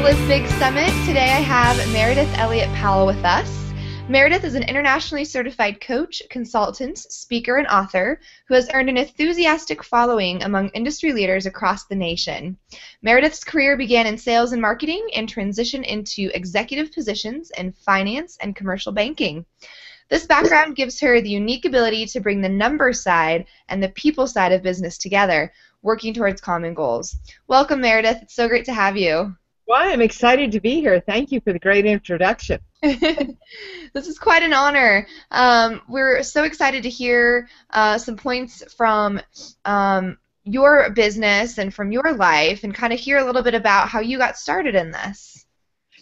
Live Big Summit. Today I have Meridith Elliott Powell with us. Meridith is an internationally certified coach, consultant, speaker, and author who has earned an enthusiastic following among industry leaders across the nation. Meridith's career began in sales and marketing and transitioned into executive positions in finance and commercial banking. This background gives her the unique ability to bring the numbers side and the people side of business together, working towards common goals. Welcome, Meridith. It's so great to have you. Well, I'm excited to be here. Thank you for the great introduction. This is quite an honor. We're so excited to hear some points from your business and from your life and kind of hear a little bit about how you got started in this.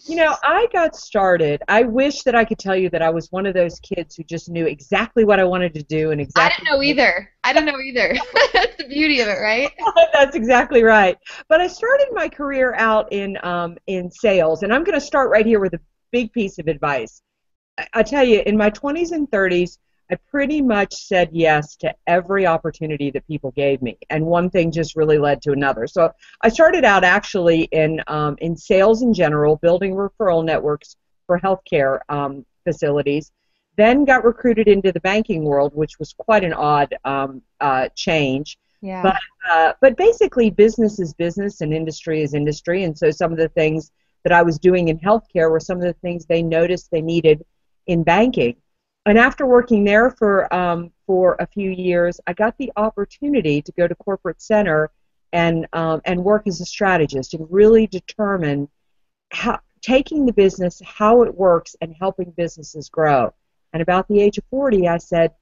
You know, I got started. I wish that I could tell you that I was one of those kids who just knew exactly what I wanted to do and exactly. I didn't know either. That's the beauty of it, right? That's exactly right. But I started my career out in sales, and I'm going to start right here with a big piece of advice. I tell you, in my 20s and 30s, I pretty much said yes to every opportunity that people gave me, and one thing just really led to another. So I started out actually in sales in general, building referral networks for healthcare facilities, then got recruited into the banking world, which was quite an odd change. Yeah. But basically, business is business and industry is industry, and so some of the things that I was doing in healthcare were some of the things they noticed they needed in banking. And after working there for a few years, I got the opportunity to go to corporate center and work as a strategist and really determine taking the business, how it works, and helping businesses grow. And about the age of 40, I said,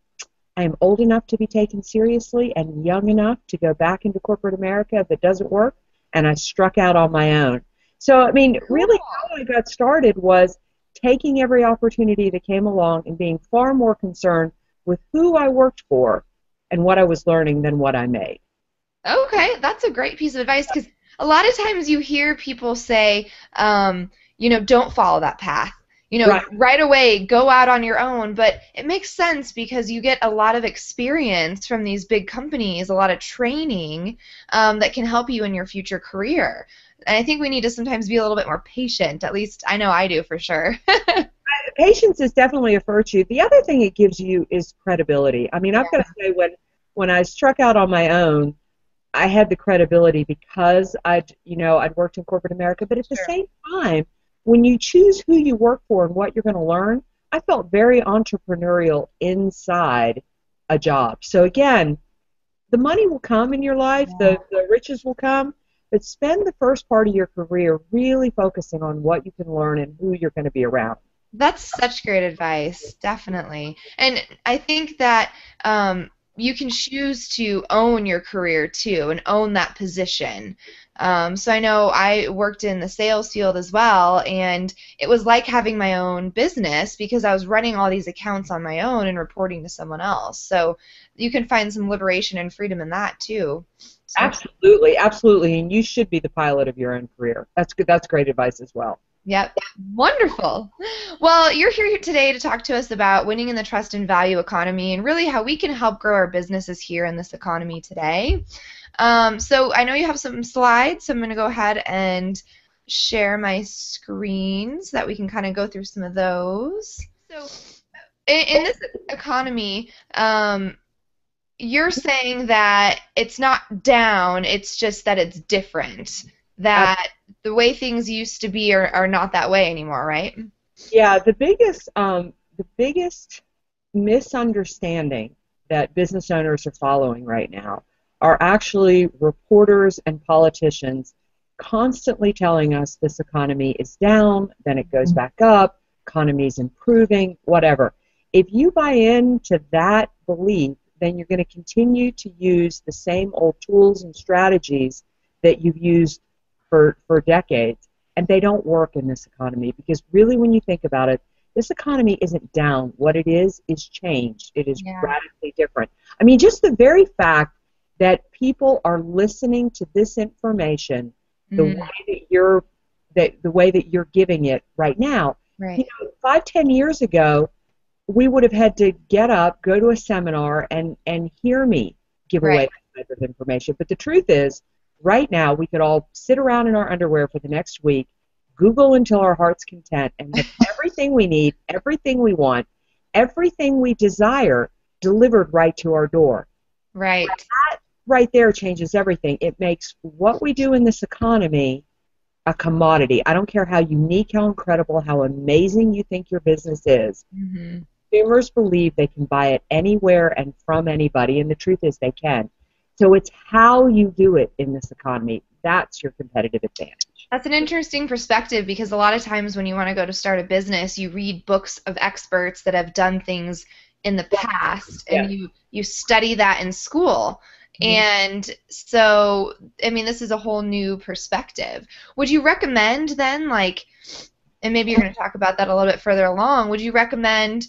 I am old enough to be taken seriously and young enough to go back into corporate America if it doesn't work, and I struck out on my own. So, I mean, really how I got started was taking every opportunity that came along and being far more concerned with who I worked for and what I was learning than what I made. Okay, that's a great piece of advice, because a lot of times you hear people say, don't follow that path. Right away, go out on your own, but it makes sense because you get a lot of experience from these big companies, a lot of training that can help you in your future career. And I think we need to sometimes be a little bit more patient. At least I know I do for sure. Patience is definitely a virtue. The other thing it gives you is credibility. I mean, I've got to say, when I struck out on my own, I had the credibility because I'd worked in corporate America. But at the same time, when you choose who you work for and what you're going to learn, I felt very entrepreneurial inside a job. So again, the money will come in your life, the riches will come. But spend the first part of your career really focusing on what you can learn and who you're going to be around. That's such great advice, definitely. And I think that you can choose to own your career too and own that position. So I know I worked in the sales field as well, and it was like having my own business because I was running all these accounts on my own and reporting to someone else. So you can find some liberation and freedom in that too. So. Absolutely, and you should be the pilot of your own career. That's good. That's great advice as well. Yep, wonderful. Well, you're here today to talk to us about winning in the trust and value economy and really how we can help grow our businesses here in this economy today. So I know you have some slides, so I'm going to go ahead and share my screen so that we can kind of go through some of those. So in this economy, you're saying that it's not down, it's just that it's different, that the way things used to be are not that way anymore, right? Yeah, the biggest misunderstanding that business owners are following right now are actually reporters and politicians constantly telling us this economy is down, then it goes back up, economy is improving, whatever. If you buy into that belief, then you're going to continue to use the same old tools and strategies that you've used for decades, and they don't work in this economy because really when you think about it, this economy isn't down. What it is changed. It is radically different. I mean, just the very fact that people are listening to this information the way that you're giving it right now. Right. You know, 5-10 years ago, we would have had to get up, go to a seminar, and hear me give away that type of information. But the truth is, right now, we could all sit around in our underwear for the next week, Google until our heart's content and have everything we need, everything we want, everything we desire delivered right to our door. Right. That right there changes everything. It makes what we do in this economy a commodity. I don't care how unique, how incredible, how amazing you think your business is. Mm-hmm. Consumers believe they can buy it anywhere and from anybody, and the truth is they can. So it's how you do it in this economy. That's your competitive advantage. That's an interesting perspective, because a lot of times when you want to go to start a business, you read books of experts that have done things in the past, and you study that in school. And so, I mean, this is a whole new perspective. Would you recommend then, like, and maybe you're going to talk about that a little bit further along, would you recommend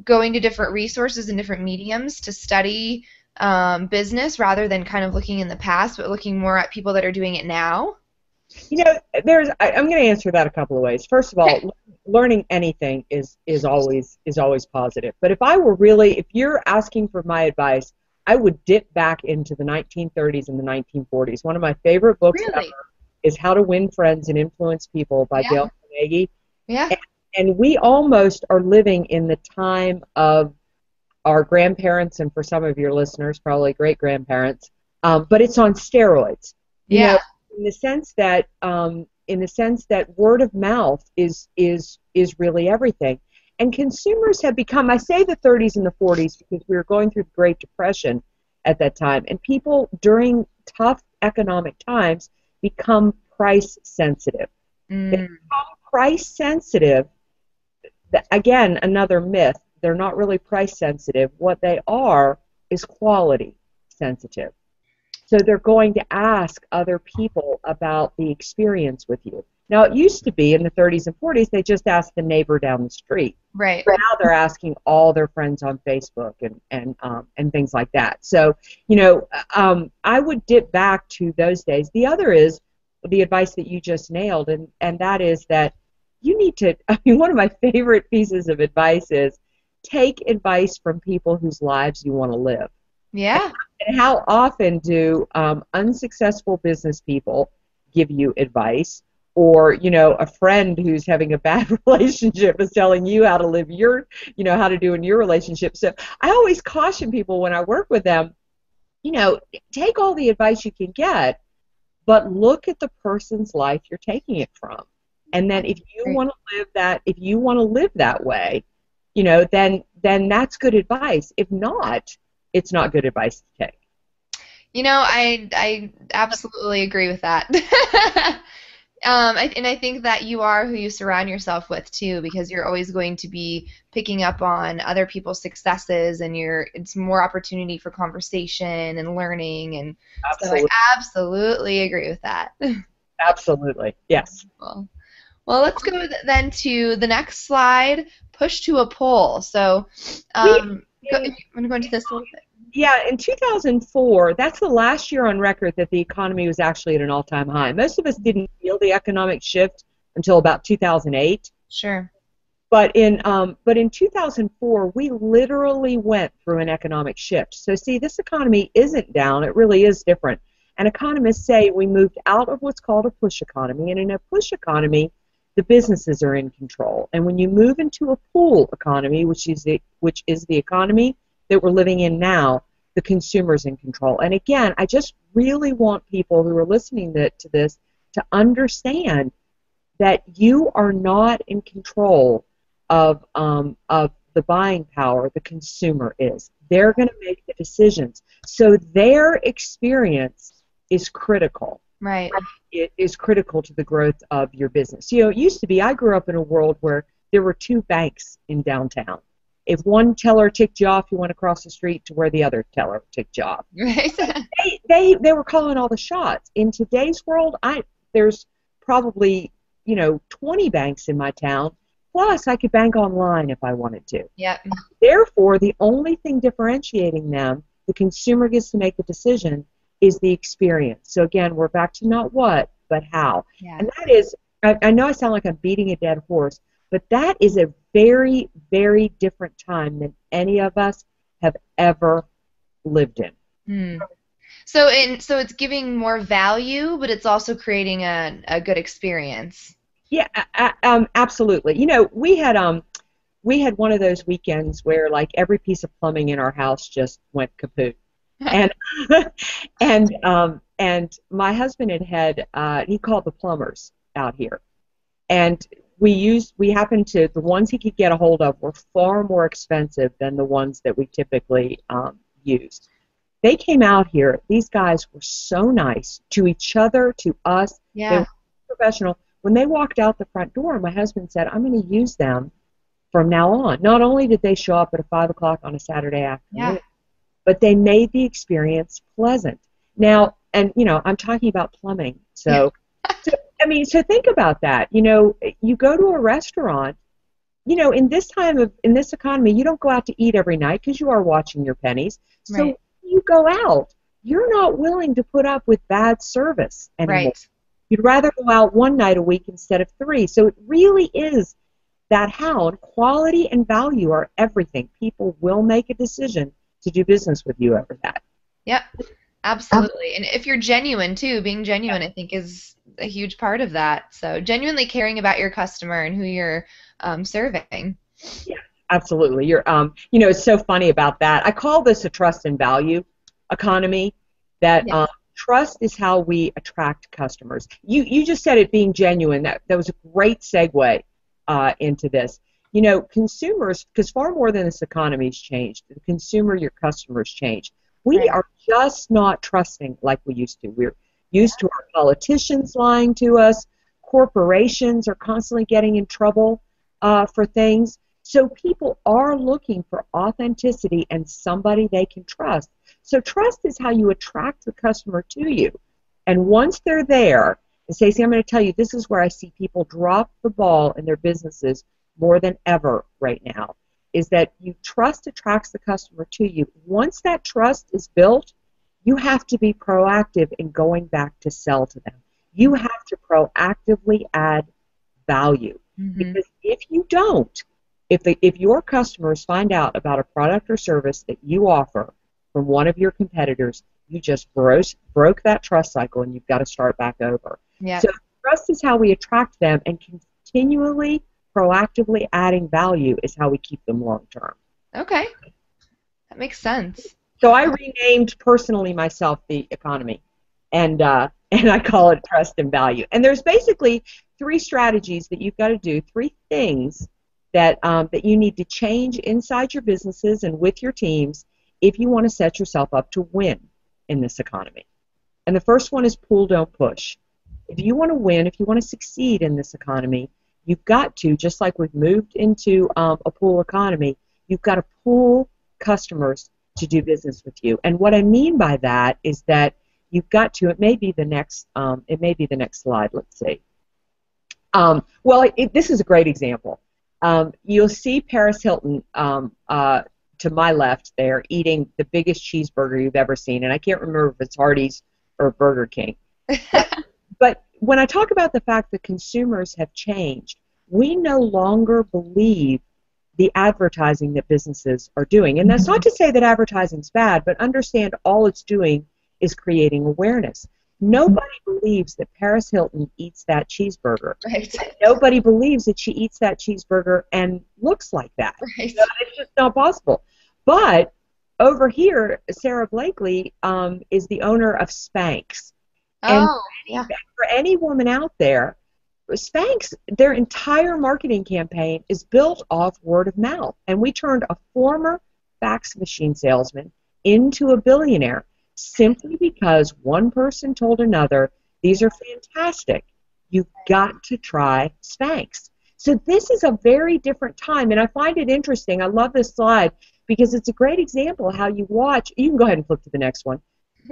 going to different resources and different mediums to study business rather than kind of looking in the past, but looking more at people that are doing it now? You know, I'm going to answer that a couple of ways. First of all, learning anything is always positive. But if you're asking for my advice, I would dip back into the 1930s and the 1940s. One of my favorite books ever is How to Win Friends and Influence People by Dale Carnegie. Yeah. And we almost are living in the time of our grandparents, and for some of your listeners, probably great-grandparents, but it's on steroids. You know, in the sense that word of mouth is really everything. And consumers have become, I say the 30s and the 40s because we were going through the Great Depression at that time, and people during tough economic times become price sensitive. They become price sensitive. Again, another myth. They're not really price sensitive. What they are is quality sensitive. So they're going to ask other people about the experience with you. Now, it used to be in the 30s and 40s, they just asked the neighbor down the street. Right. But now they're asking all their friends on Facebook and things like that. So, you know, I would dip back to those days. The other is the advice that you just nailed, and that is that you need to, I mean, one of my favorite pieces of advice is take advice from people whose lives you want to live. Yeah. And how often do unsuccessful business people give you advice, or, you know, a friend who's having a bad relationship is telling you how to live your, you know, how to do in your relationship. So I always caution people when I work with them, you know, take all the advice you can get, but look at the person's life you're taking it from. And then if you want to live that way, you know, then that's good advice. If not, it's not good advice to take. You know, I absolutely agree with that. And I think that you are who you surround yourself with too, because you're always going to be picking up on other people's successes, and it's more opportunity for conversation and learning, and Absolutely. so I absolutely agree with that. Absolutely, yes. Well, let's go then to the next slide. Push to a poll. So, I'm going to go into this a little bit. Yeah, in 2004, that's the last year on record that the economy was actually at an all-time high. Most of us didn't feel the economic shift until about 2008. Sure. But in 2004, we literally went through an economic shift. So see, this economy isn't down. It really is different. And economists say we moved out of what's called a push economy. And in a push economy, the businesses are in control. And when you move into a pull economy, which is the economy that we're living in now, the consumer's in control. And again, I just really want people who are listening to this to understand that you are not in control of the buying power. The consumer is. They're going to make the decisions. So their experience is critical. Right. It is critical to the growth of your business. You know, it used to be, I grew up in a world where there were two banks in downtown. If one teller ticked you off, you went across the street to where the other teller ticked you off. Right. They were calling all the shots. In today's world, there's probably, 20 banks in my town. Plus, I could bank online if I wanted to. Yep. Therefore, the only thing differentiating them, the consumer gets to make the decision, is the experience. So again, we're back to not what, but how. Yeah. And that is, I know I sound like I'm beating a dead horse, but that is a very, very different time than any of us have ever lived in. Hmm. So it's giving more value, but it's also creating a good experience. Yeah, absolutely. We had one of those weekends where like every piece of plumbing in our house just went kaput, and and my husband he called the plumbers out here, and we happened to the ones he could get a hold of were far more expensive than the ones that we typically used. They came out here. These guys were so nice to each other, to us. They Yeah. were professional. When they walked out the front door, my husband said, "I'm going to use them from now on." Not only did they show up at 5 o'clock on a Saturday Yeah. afternoon, but they made the experience pleasant. Now, and I'm talking about plumbing, so I mean, so think about that. You go to a restaurant. In this economy, you don't go out to eat every night because you are watching your pennies. So when Right. you go out, you're not willing to put up with bad service anymore. Right. You'd rather go out one night a week instead of three. So it really is that how and quality and value are everything. People will make a decision to do business with you over that. Yep. Absolutely. And if you're genuine too, being genuine, I think is a huge part of that. So genuinely caring about your customer and who you're serving. Yeah, absolutely. It's so funny about that. I call this a trust and value economy. That Yes. trust is how we attract customers. You just said it being genuine. That was a great segue into this. Consumers, because far more than this economy's changed, the consumer, your customers changed. We Right. are just not trusting like we used to. We're used to our politicians lying to us. Corporations are constantly getting in trouble for things. So people are looking for authenticity and somebody they can trust. So trust is how you attract the customer to you. And once they're there, and Stacey, I'm going to tell you, this is where I see people drop the ball in their businesses more than ever right now, is that trust attracts the customer to you. Once that trust is built, you have to be proactive in going back to sell to them. You have to proactively add value. Hmm. Because if you don't, if your customers find out about a product or service that you offer from one of your competitors, you just broke that trust cycle and you've got to start back over. Yeah. So trust is how we attract them, and continually, proactively adding value is how we keep them long term. Okay. That makes sense. So I renamed personally myself the economy, and and I call it trust and value. And there's basically three strategies that you've got to do, three things that you need to change inside your businesses and with your teams if you want to set yourself up to win in this economy. And the first one is pull, don't push. If you want to win, if you want to succeed in this economy, you've got to, just like we've moved into a pull economy, you've got to pull customers to do business with you. And what I mean by that is that you've got to, it may be the next slide, let's see. This is a great example. You'll see Paris Hilton to my left there eating the biggest cheeseburger you've ever seen, and I can't remember if it's Hardee's or Burger King. But when I talk about the fact that consumers have changed, we no longer believe the advertising that businesses are doing. And that's not to say that advertising's bad, but understand all it's doing is creating awareness. Nobody believes that Paris Hilton eats that cheeseburger. Right. Nobody believes that she eats that cheeseburger and looks like that. Right. It's just not possible. But over here, Sarah Blakely is the owner of Spanx. And Oh, yeah. for any woman out there, Spanx, their entire marketing campaign is built off word of mouth. And we turned a former fax machine salesman into a billionaire simply because one person told another, these are fantastic. You've got to try Spanx. So this is a very different time, and I find it interesting. I love this slide because it's a great example of how you watch. You can go ahead and flip to the next one.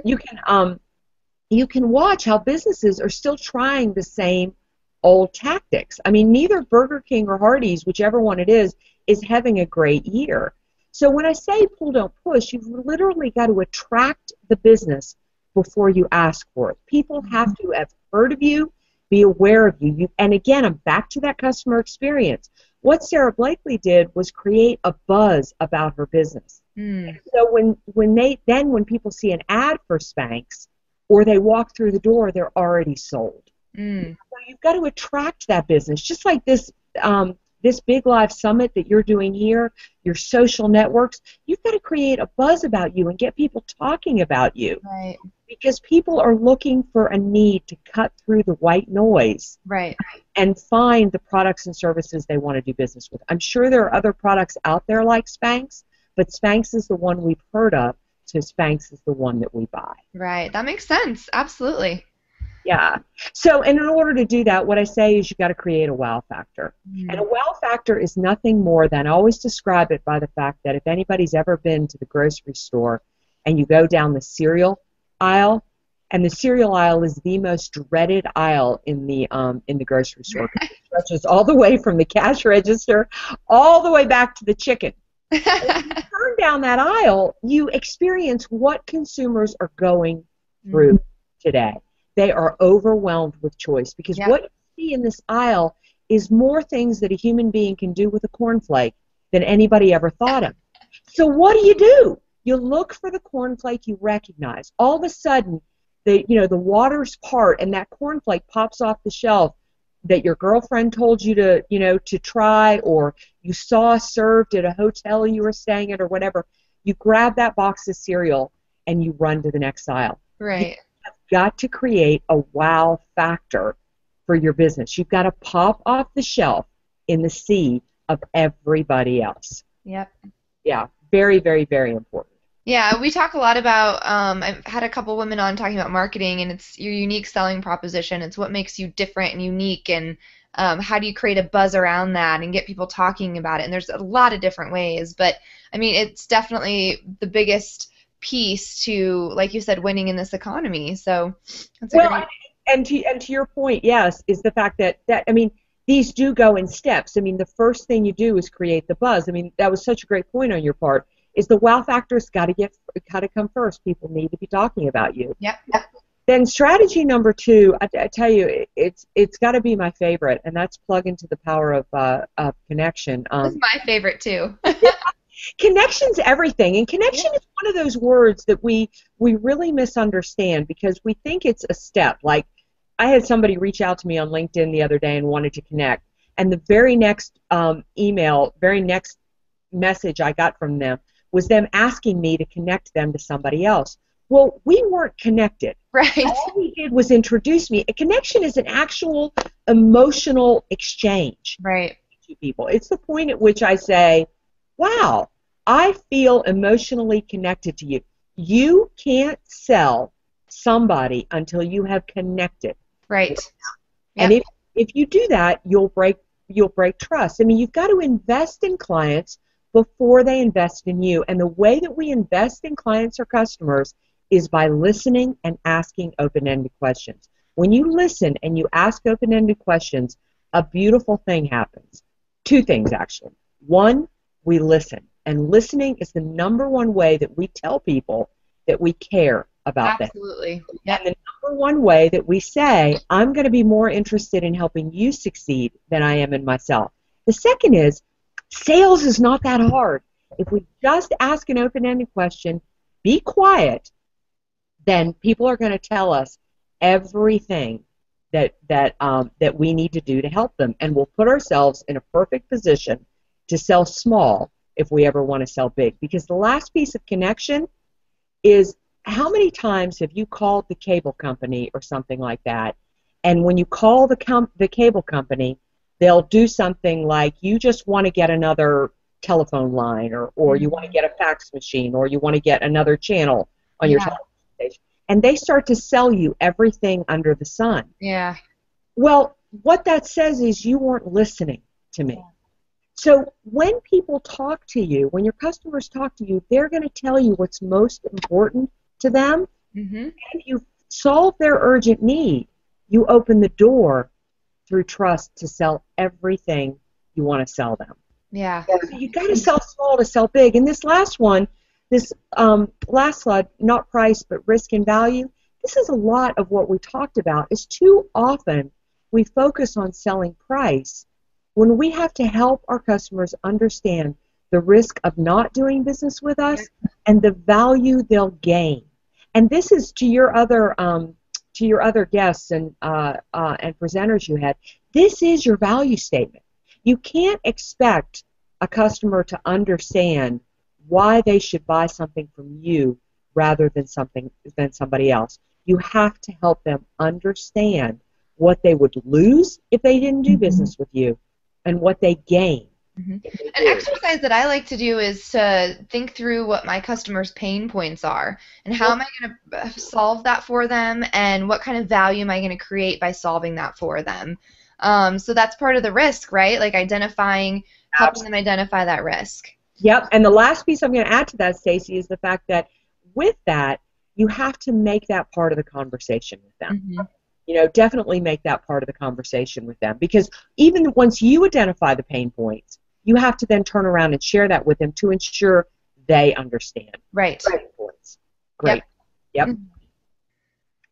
You can watch how businesses are still trying the same old tactics. I mean, neither Burger King or Hardee's, whichever one it is having a great year. So when I say pull, don't push, you've literally got to attract the business before you ask for it. People have to have heard of you, be aware of you. And again, I'm back to that customer experience. What Sarah Blakely did was create a buzz about her business. Mm. So when people see an ad for Spanx or they walk through the door, they're already sold. Mm. So you've got to attract that business, just like this big live summit that you're doing here, your social networks. You've got to create a buzz about you and get people talking about you, Right. because people are looking for a need to cut through the white noise Right. and find the products and services they want to do business with. I'm sure there are other products out there like Spanx, but Spanx is the one we've heard of, so Spanx is the one that we buy. Right. That makes sense. Absolutely. Yeah. So, and in order to do that, what I say is you've got to create a wow factor. And a Mm. wow factor is nothing more than, I always describe it by the fact that if anybody's ever been to the grocery store and you go down the cereal aisle, and the cereal aisle is the most dreaded aisle in the grocery store, because it stretches all the way from the cash register all the way back to the chicken. And when you turn down that aisle, you experience what consumers are going through today. They are overwhelmed with choice, because Yep. what you see in this aisle is more things that a human being can do with a cornflake than anybody ever thought of. So what do? You look for the cornflake you recognize. All of a sudden, the waters part and that cornflake pops off the shelf that your girlfriend told you to try, or you saw served at a hotel you were staying at or whatever. You grab that box of cereal and you run to the next aisle. Right. Got to create a wow factor for your business. You've got to pop off the shelf in the sea of everybody else. Yep. Yeah, very, very, very important. Yeah, we talk a lot about, I've had a couple women on talking about marketing, and it's your unique selling proposition. It's what makes you different and unique, and how do you create a buzz around that and get people talking about it. And there's a lot of different ways, but I mean, it's definitely the biggest piece to, like you said, winning in this economy. So that's a Well, great. and to your point, yes, is the fact that I mean, these do go in steps. I mean, the first thing you do is create the buzz. I mean, that was such a great point on your part. Is the wow factor's got to come first. People need to be talking about you. Yep. Then strategy number 2, I tell you, it's got to be my favorite, and that's plug into the power of connection. This is my favorite too. Connection's everything, and connection is one of those words that we really misunderstand, because we think it's a step. Like, I had somebody reach out to me on LinkedIn the other day and wanted to connect, and the very next very next message I got from them was them asking me to connect them to somebody else. Well, we weren't connected. Right. All we did was introduce me. A connection is an actual emotional exchange Right. to people. It's the point at which I say, wow, I feel emotionally connected to you. You can't sell somebody until you have connected. Right. And Yep. if you do that, you'll break trust. I mean, you've got to invest in clients before they invest in you. And the way that we invest in clients or customers is by listening and asking open-ended questions. When you listen and you ask open-ended questions, a beautiful thing happens. 2 things, actually. 1, we listen. And listening is the number 1 way that we tell people that we care about them. Absolutely. Yep. And the number 1 way that we say, I'm going to be more interested in helping you succeed than I am in myself. The second is, sales is not that hard. If we just ask an open-ended question, be quiet, then people are going to tell us everything that we need to do to help them, and we'll put ourselves in a perfect position to sell small if we ever want to sell big. Because the last piece of connection is, how many times have you called the cable company or something like that, and when you call the cable company, they'll do something like, you just want to get another telephone line, or you want to get a fax machine, or you want to get another channel on your television station. And they start to sell you everything under the sun. Yeah. Well, what that says is you weren't listening to me. So when people talk to you, when your customers talk to you, they're going to tell you what's most important to them. Mm-hmm. And if you solve their urgent need, you open the door through trust to sell everything you want to sell them. Yeah. So you got to sell small to sell big. And this last one, this last slide, not price but risk and value, this is a lot of what we talked about. Is too often we focus on selling price when we have to help our customers understand the risk of not doing business with us and the value they'll gain. And this is to your other to your other guests and presenters you had, this is your value statement. You can't expect a customer to understand why they should buy something from you rather than somebody else. You have to help them understand what they would lose if they didn't do business with you and what they gain. An exercise that I like to do is to think through what my customers' pain points are and how am I going to solve that for them and what kind of value am I going to create by solving that for them. So that's part of the risk, right? Like helping them identify that risk. Yep, and the last piece I'm going to add to that, Stacey, is the fact that with that, you have to make that part of the conversation with them. Definitely make that part of the conversation with them, because even once you identify the pain points, you have to then turn around and share that with them to ensure they understand. Right. Pain points. Great. Yep.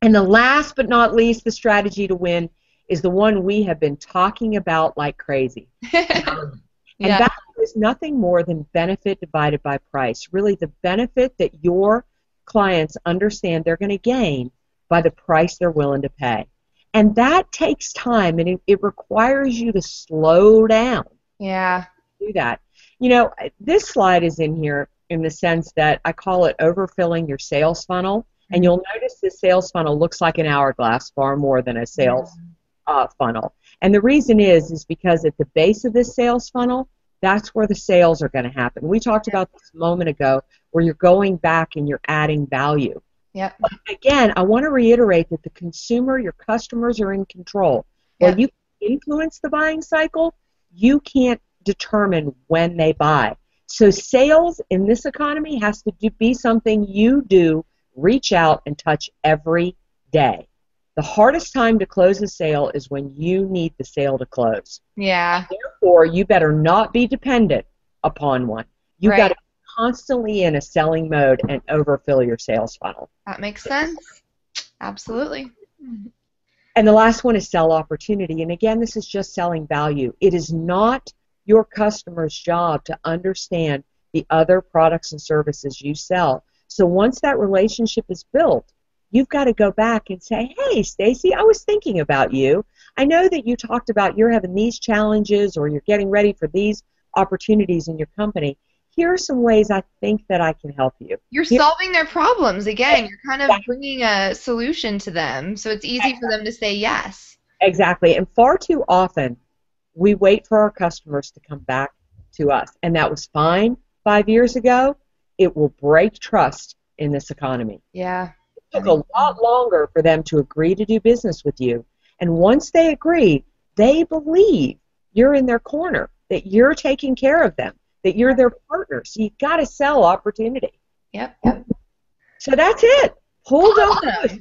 And the last but not least, the strategy to win is the one we have been talking about like crazy. And that is nothing more than benefit divided by price. Really, the benefit that your clients understand they're going to gain by the price they're willing to pay. And that takes time, and it requires you to slow down. Yeah. Do that. This slide is in here in the sense that I call it overfilling your sales funnel. And you'll notice the sales funnel looks like an hourglass far more than a sales funnel. And the reason is because at the base of this sales funnel, that's where the sales are going to happen. We talked about this a moment ago where you're going back and you're adding value. Yep. But again, I want to reiterate that the consumer, your customers, are in control. While you influence the buying cycle, you can't determine when they buy. So sales in this economy has to be something you do, reach out and touch every day. The hardest time to close a sale is when you need the sale to close. Yeah. Therefore, you better not be dependent upon one. You've got to be constantly in a selling mode and overfill your sales funnel. That makes sense. Absolutely. And the last one is sell opportunity. And again, this is just selling value. It is not your customer's job to understand the other products and services you sell. So once that relationship is built, you've got to go back and say, hey, Stacey, I was thinking about you. I know that you talked about you're having these challenges or you're getting ready for these opportunities in your company. Here are some ways I think that I can help you. You're solving their problems. Again, you're kind of bringing a solution to them, so it's easy for them to say yes. Exactly. And far too often, we wait for our customers to come back to us. And that was fine 5 years ago. It will break trust in this economy. Yeah. It took a lot longer for them to agree to do business with you. And once they agree, they believe you're in their corner, that you're taking care of them, that you're their partner. So you've got to sell opportunity. Yep. So that's it. Hold those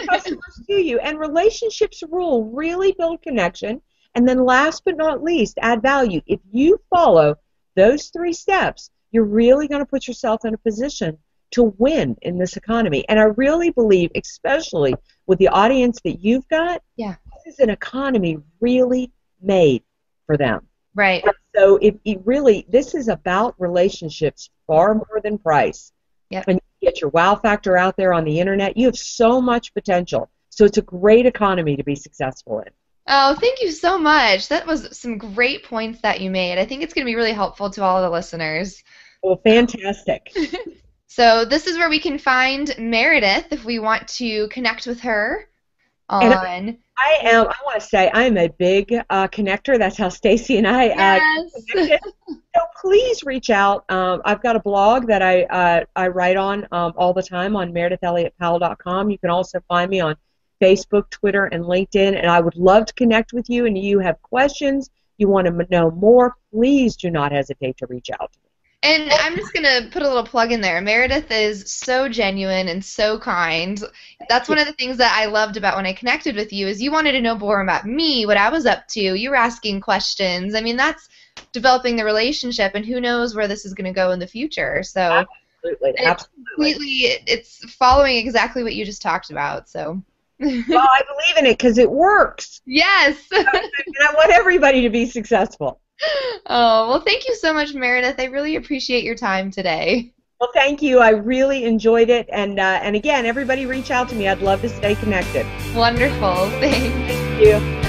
customers to you. And relationships rule. Really build connection. And then last but not least, add value. If you follow those 3 steps, you're really going to put yourself in a position to win in this economy. And I really believe, especially with the audience that you've got, this is an economy really made for them. Right. So this is about relationships far more than price. Yep. And you get your wow factor out there on the internet, you have so much potential. So it's a great economy to be successful in. Oh, thank you so much. That was some great points that you made. I think it's going to be really helpful to all of the listeners. Well, fantastic. So this is where we can find Meridith if we want to connect with her on... I want to say I am a big connector. That's how Stacey and I connected. So please reach out. I've got a blog that I write on all the time on meridithelliottpowell.com. You can also find me on Facebook, Twitter, and LinkedIn, and I would love to connect with you. And you have questions, you want to know more, please do not hesitate to reach out to me. And I'm just going to put a little plug in there. Meridith is so genuine and so kind. That's one of the things that I loved about when I connected with you is you wanted to know more about me, what I was up to. You were asking questions. I mean, that's developing the relationship, and who knows where this is going to go in the future. So it's following exactly what you just talked about. So. Well, I believe in it because it works. Yes. And I want everybody to be successful. Oh, well, thank you so much, Meridith. I really appreciate your time today. Well, thank you. I really enjoyed it. And again, everybody reach out to me. I'd love to stay connected. Wonderful. Thanks. Thank you.